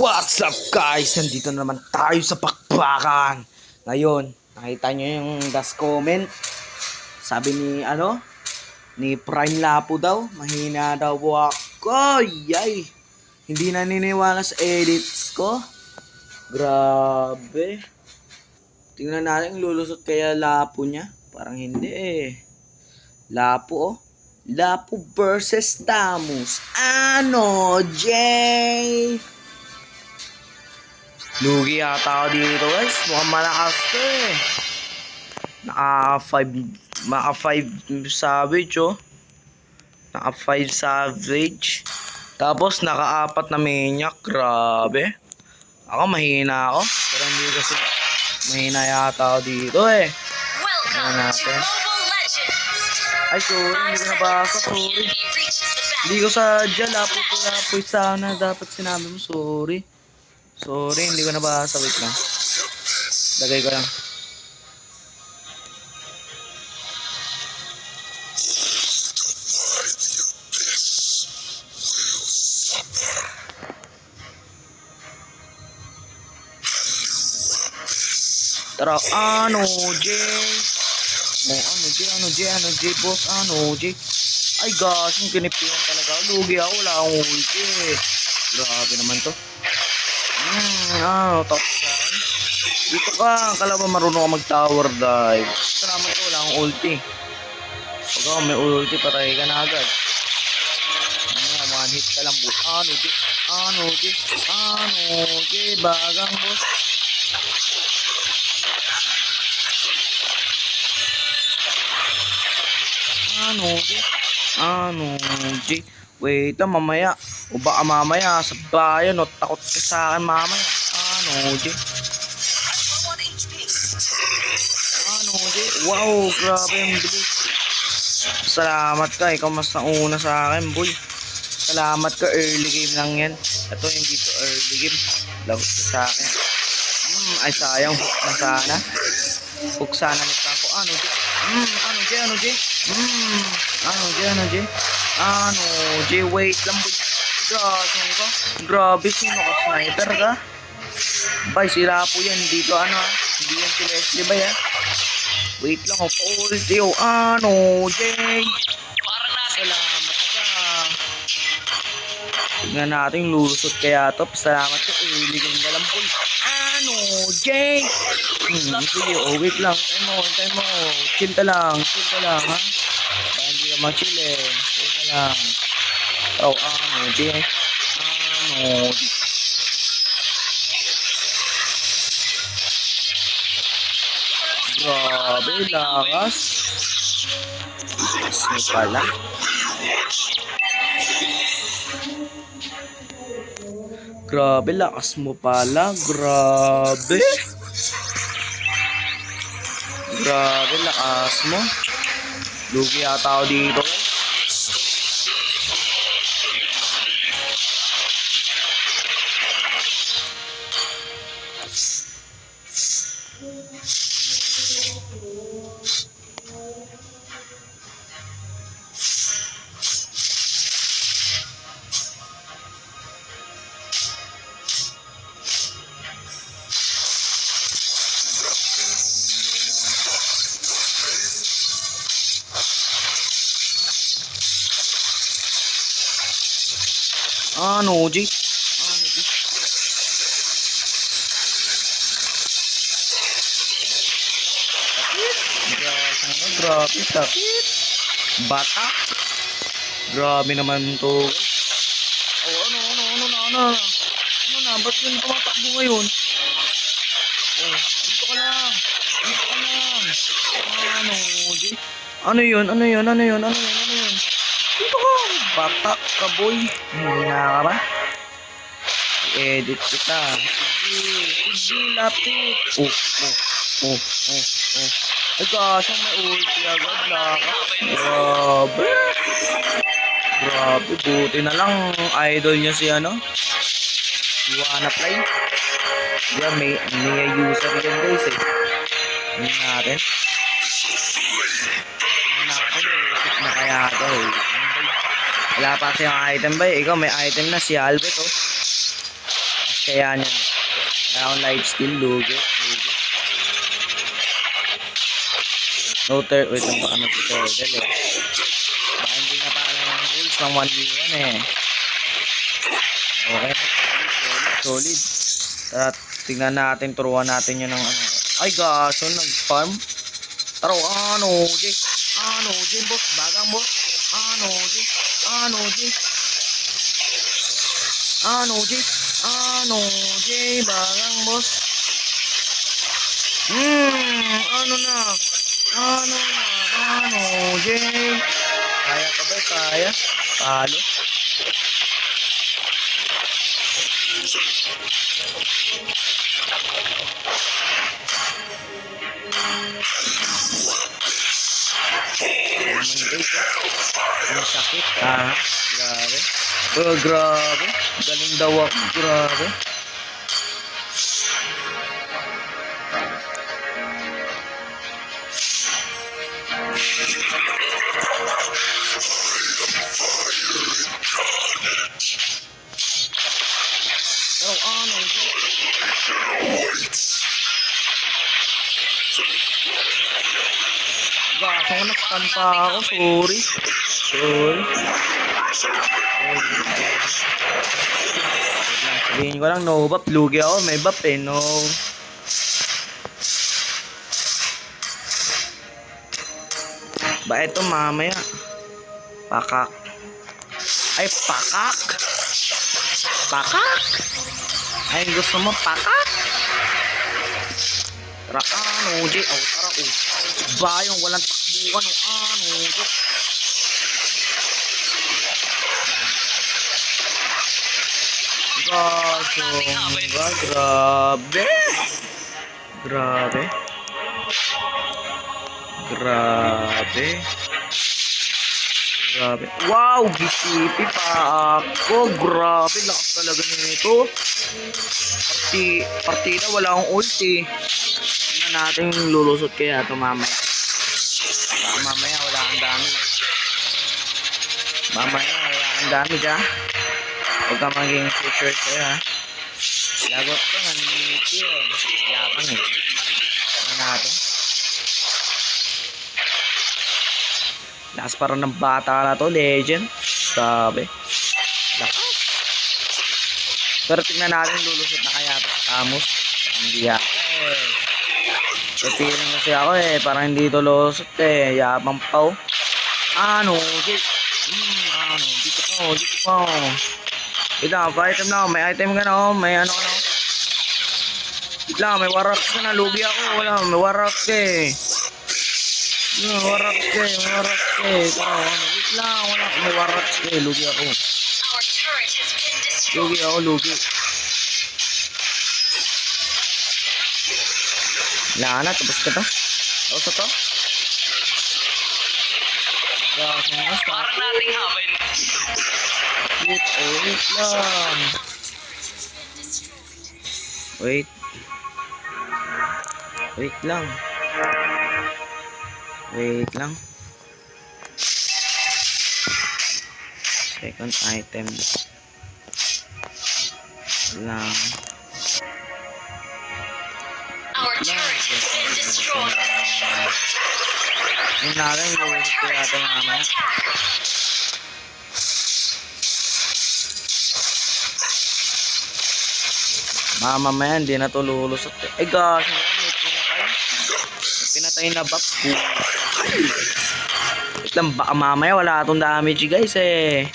What's up guys? Nandito na naman tayo sa pakpakan. Ngayon, nakita nyo yung last comment. Sabi ni Prime Lapo daw, mahina daw ako. Yay! Hindi naniniwala sa edits ko. Grabe. Tingnan natin, lulusot kaya Lapo niya. Parang hindi eh. Lapo oh. Lapo versus Tamus. Ano, Jay? Lugi yata ako dito guys. Mukhang malakas to eh. Naka 5 savage oh. Naka 5 savage. Tapos naka 4 na maniac. Grabe. Ako mahina ako. Pero hindi kasi mahina yata ako dito eh. Tingnan natin. Ay sorry, hindi ko nabasa. Sorry. Hindi ko sadya. Lapoy sana. Dapat sinabi mo sorry. Sorry, hindi ko nabasa. Wait lang. Lagay ko lang. Tara, ano, Jay? Oh, ano, Jay, boss, Jay? Ay, gosh, yung kinipihan talaga. Lugi ako, wala akong ulti eh. Grabe naman to. Top saan? Dito ka, kala ba marunong ka mag-tower dive? Salamat ko, wala akong ulti. Pag ako may ulti, patay ka na agad. One hit ka lang, boss. Ano, Jay, bagang boss. Ano, Jay? Wait lang, mamaya. O baka mamaya, sa bayan, o takot ka sa akin mamaya. Ano, Jay? Wow, grabe ang bilis. Salamat ka, ikaw mas nauna sa akin, boy. Salamat ka, early game lang yan. Ito yung dito, early game. Lagot ka sa akin. Ay sayang, hook na sana. Hook sana nito ako. Ano, Jay? Ano, Jay, wait lang, boy. Gasong ka. Grabe, sino ka? Sniper ka? Bay, sila po yan. Dito, hindi yan si Leslie, bay, Wait lang, pa-ulti, Ano, Jay? Salamat ka. Tignan natin, lusot kaya to. Salamat ka, early kang dalang, boy. Ano, Jay? Sige, wait lang. Time mo. Chill ka lang, ha? Kaya hindi ka mag-chill eh. Chill ka lang. Ano, Jay? Ano, Jay? Grabe, lakas. Lakas mo pala. Grabe, lakas mo pala. Grabe, lakas mo. Lugi yata ako dito. Ano, Jay? Grabe, sakit. Bata. Grabe naman to. Ano na? Ba't yun tumatakbo ngayon? Dito ka lang. Ano, Jay? Ano yun? Dito ka. Bata ka, boy. Hina ka ba? I-edit kita. Sige, lapit. Ay gosh, may ulti agad. Grabe, buti na lang idol niya si Wanna Play. Diba, may user yan guys eh. Tingnan natin. Isip na kaya ito eh. Wala pa kasi yung item ba eh. Ikaw may item na si Albert oh. Kaya niyan. Kaya akong lifesteal, lugi. Wait lang baka nag-turtle eh. Baka hindi na pala ng rules ng 1v1 eh. Okay, solid. Tara, tingnan natin, turuan natin yun ng ano. Ay gosh, yun, nag-farm. Tara, Jay, boss, bagang boss. Jay, bagang boss. Jay. Kaya ka ba? Kaya? Palo. Ang sakit. Grabe. Grabe. Galing daw ako. Grabe. Baka naktan pa ako. Sorry. Sabihin ko lang, no buff. Lugi ako. May buff eh. No. Ba ito mamaya. Pakak. Ay, pakak. Ay, gusto mo pakak? Tara, Jay. Tara, bayong walang takbuhan. Jay. Grabe. Wow, GCP pa ako. Grabe, lakas talaga nito. Partida, wala akong ulti. Tingnan natin lulusot kaya ito mamaya. Mamaya wala akong damage ha. Huwag ka maging future sa'yo ha. Lagot ko, naniti eh. Yapang eh. Tingnan natin. Lakas parang ng bata na to, legend. Grabe. Lakas. Pero tingnan natin, lulusot na kaya ito sa Camus. Hindi yata eh. Feeling kasi ako eh, parang hindi ito lusot eh. Yapang pa oh. Jay. Dito pa. Wait lang, pa-item na ako. May item ka na ako. May ano ka na ako. Wait lang, may warrocks ka na. Lugi ako. May warrocks eh. May warrocks eh. Tara, wait lang. May warrocks eh. Lugi ako. Wala na, tapos ka to. Tapos to. Parang nating habay. Wait lang. Wait lang. Second item. Lang. Our turret has been destroyed. Yung natin, Our turret is under attack. Mamaya, hindi na to lulusot. Ay gosh, may pinatay na buff. Wait lang, baka mamaya wala itong damage guys eh.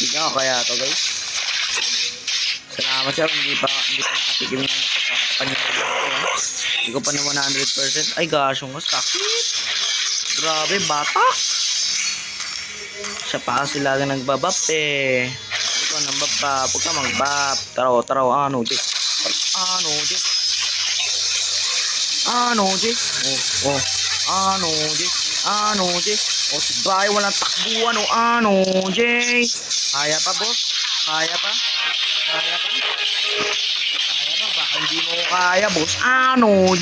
Bigyan ko kaya to guys. Salamat siya, hindi pa nakatigil na hindi ko pa na 100%. Ay gosh, yung sakit. Grabe, bata. Siya pa kasi lagi nagbabuff eh. Ikaw nang babap, huwag ka mag-buff. Taraw, Jay. Jay. Si Bray, walang takbuhan, Jay. Kaya pa, boss? Kaya pa? Baka hindi mo kaya, boss.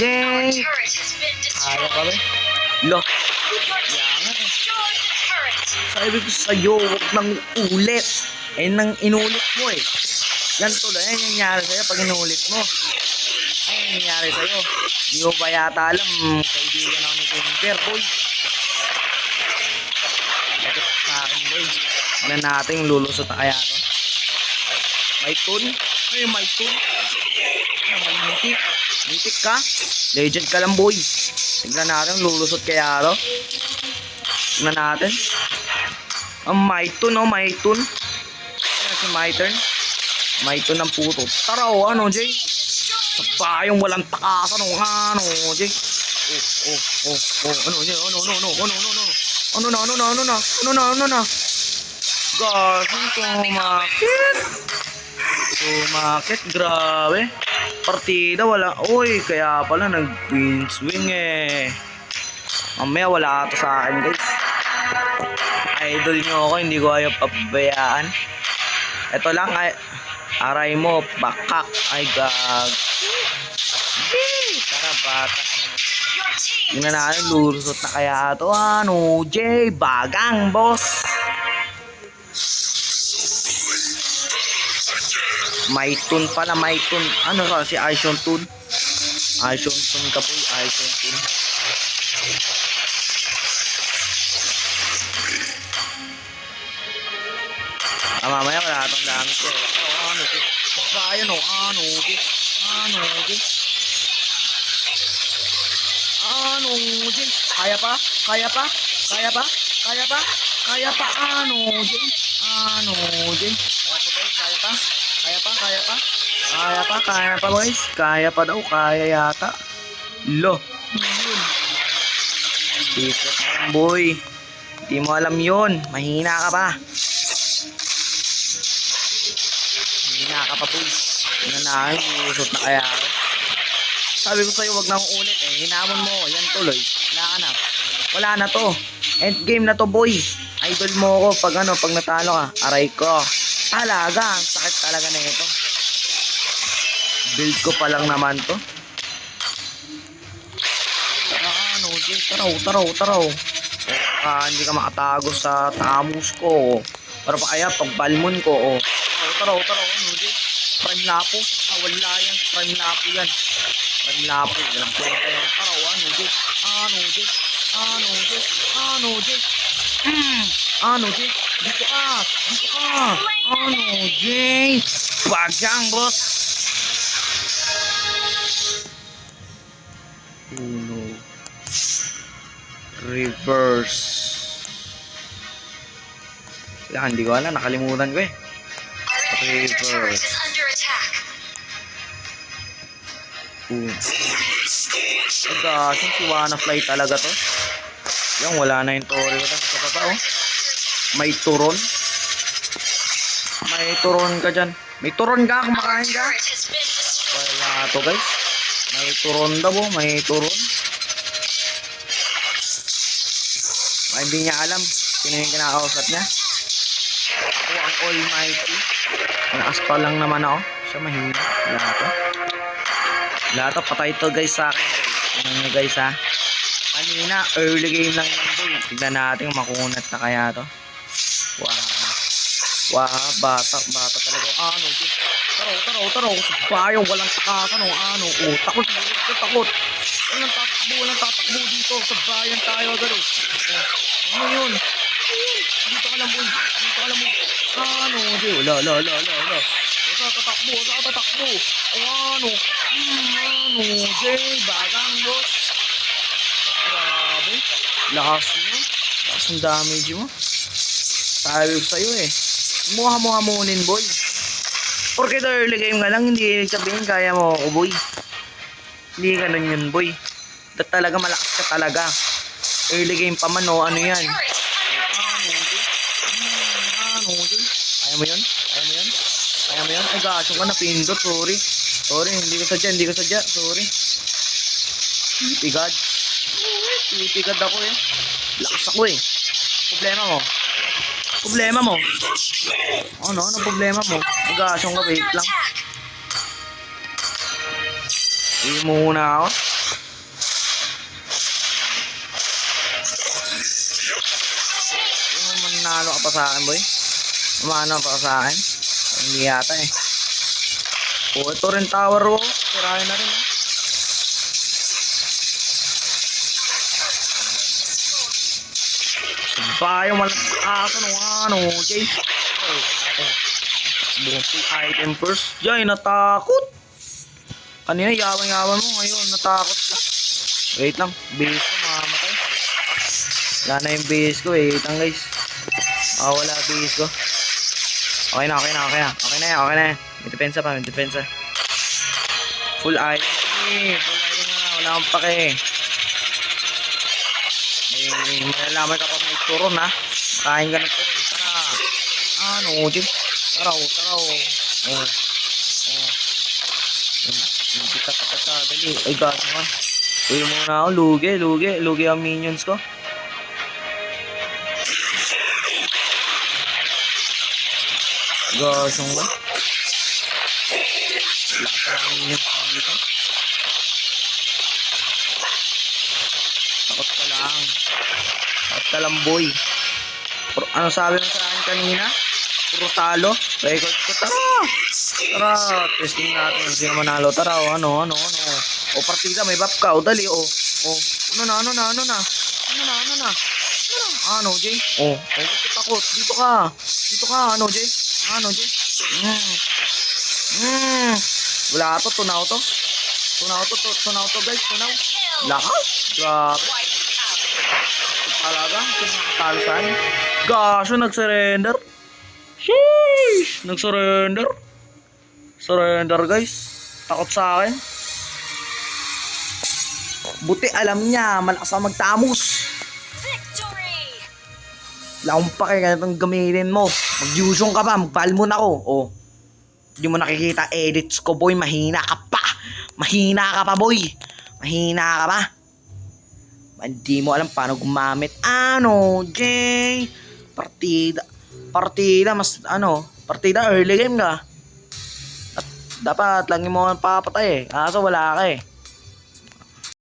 Jay. Kaya pa, ba? Lo. Yan. Sabi ko sa'yo, huwag nang ulit. Nang inulit mo eh. Yan tuloy, yan yung nangyari sa'yo pag inulit mo. Ay, yung nangyari sa'yo. Di mo ba yata alam, kaibigan ako ni Juniper, boy. Ito sa akin, boy. Ano natin, lulusot na kaya to? May tun? Ay, may tun? Ay, may mitik. Mitik ka? Legend ka lang, boy. Tignan natin, lulusot kaya to? Tignan natin. Ang may tun, oh, may tun. Ayan si my turn. May tun ng puto. Tara, oh, ano, Jay? Sa bayong walang takasan, oh, ano, Jay? Ano, Jay? Ano, Gasing sumakit. Sumakit, grabe. Partida, wala. Uy, kaya pala nag-win swing eh. Mamaya wala ito sa akin, guys. Idol nyo ako, hindi ko ayaw pabayaan. Ito lang, ay, aray mo, bakak. Ay, gag. Tara, bata. Tingnan natin, lulusot na kaya ito. Ano, Jay? Bagang, boss. May tun pala, may tun. Ano ka, si Aishon Tun? Aishon Tun ka po, Aishon Tun. Mamaya wala itong langit ko. Ano, bayan o, ano, kaya pa, ano, kaya pa boys, kaya pa daw, kaya yata. Lo, yun. Secret na yan, boy. Hindi mo alam yun, mahina ka pa. Mahina ka pa, boy. Tingnan na, usot na kaya ako. Sabi ko sa'yo, wag na akong ulit eh. Hinamon mo, yan tuloy. Wala na to. Endgame na to, boy. Idol mo ako pag ano, pag natalo ka. Aray ko. Talaga, ang sakit talaga na ito. Build ko pa lang naman to. Ano, Jay, taraw. Hindi ka makatago sa tamos ko. Para pa kaya pag balmon ko, oh. Taraw, ano, Jay? Prime lapo. Wala yan. Prime lapo yan. Prime lapo. Walang kwenta yan. Taraw, ano, Jay? Ano, Jay? Dito ka. Ano, Jay? Bagang, boss. Uno. Reverse. Yan, hindi ko alam. Nakalimutan ko eh. Reverse. Agasin, si Wanna-Fly talaga to. Yan, wala na yung Tori ko sa baba, oh. May turon. May turon ka dyan. May turon ka, kumakain ka. Wala to, guys. May turon daw, oh. May turon. Hindi niya alam sino yung kinakausap niya. Ako ang almighty. Nakaspal lang naman ako. Siya mahina. Lahat patay to, guys, sa akin. Tingnan nyo, guys, ha. Kanina, early game lang yan, boy. Tignan natin makunat na kaya to. Wow, bata talaga. Ano, taraw. Bayo, walang takasan, oh. Ano, oh, takot. Walang tatakbo dito. Sa bayan tayo agad, oh. Ano yun? Dito ka lang, boy. Ano, Jay? Wala. Sa tatakbo. Ano, Jay? Bagang, boss. Grabe. Lakas ang damage mo. Sabi ko sa'yo eh. Muha-muhamunin, boy. Porque early game nga lang, hindi sabihin kaya mo ako, boy. Hindi ganun yun, boy. Talaga malakas ka talaga. Early game pa man, oh, ano yan? Ano, Jay? Kaya mo yun? Ay, gaso ka, napindot, sorry, hindi ko sadya, sorry. Pipigad ako eh. Lakas ako eh. Problema mo. Ano problema mo? Mag-aasong ka, wait lang. Hindi muna ako. Manalo ka pa sa akin, boy. Umano pa sa akin. Hindi yata eh. Oh, ito rin tower ko. Sirahin na rin. Bayo malakasan ng ano, Jay. Buti item first. Jay, natakot. Kanina, yaman-yaman mo. Ngayon, natakot ka. Wait lang. Base ko, mamamatay. Wala na yung base ko eh. Wait lang, guys. Wala base ko. Okay na. Okay na yan. May depensa pa, may depensa. Full item. Full item na. Wala akong pake. May malalaman ka pa may turon ha. Kain ka ng turon. Tara. Ano, Jim? Taraw. Hindi ka dali. Ay, gaso ka. Uy muna ako. Lugi ang minions ko. Gasong ba? Wala ka lang minions ko dito. Takot ka lang, boy. Ano sabi mo sa akin kanina? Puro talo. Record ko. Tara, testing natin kung sino manalo. Tara, ano. O, partida, may buff ka. O, dali, o. Ano na. Ano, Jay? Bakit takot? Dito ka, ano, Jay? Wala to, tunaw to, guys, tunaw. Lakas, grabe. Talaga, talo Gaso, nag-surrender. Sheesh, Surrender, guys. Takot sa akin. Buti alam niya, malakas ako magtamos. Wala akong pake, ganitong gamitin mo. Mag-usong ka pa, magpalmon ako. Hindi mo nakikita edits ko, boy. Mahina ka pa, boy. Hindi mo alam paano gumamit. Ano, Jay? Partida, partida early game ka. At dapat lang mo papatay eh. Kaso wala ka eh.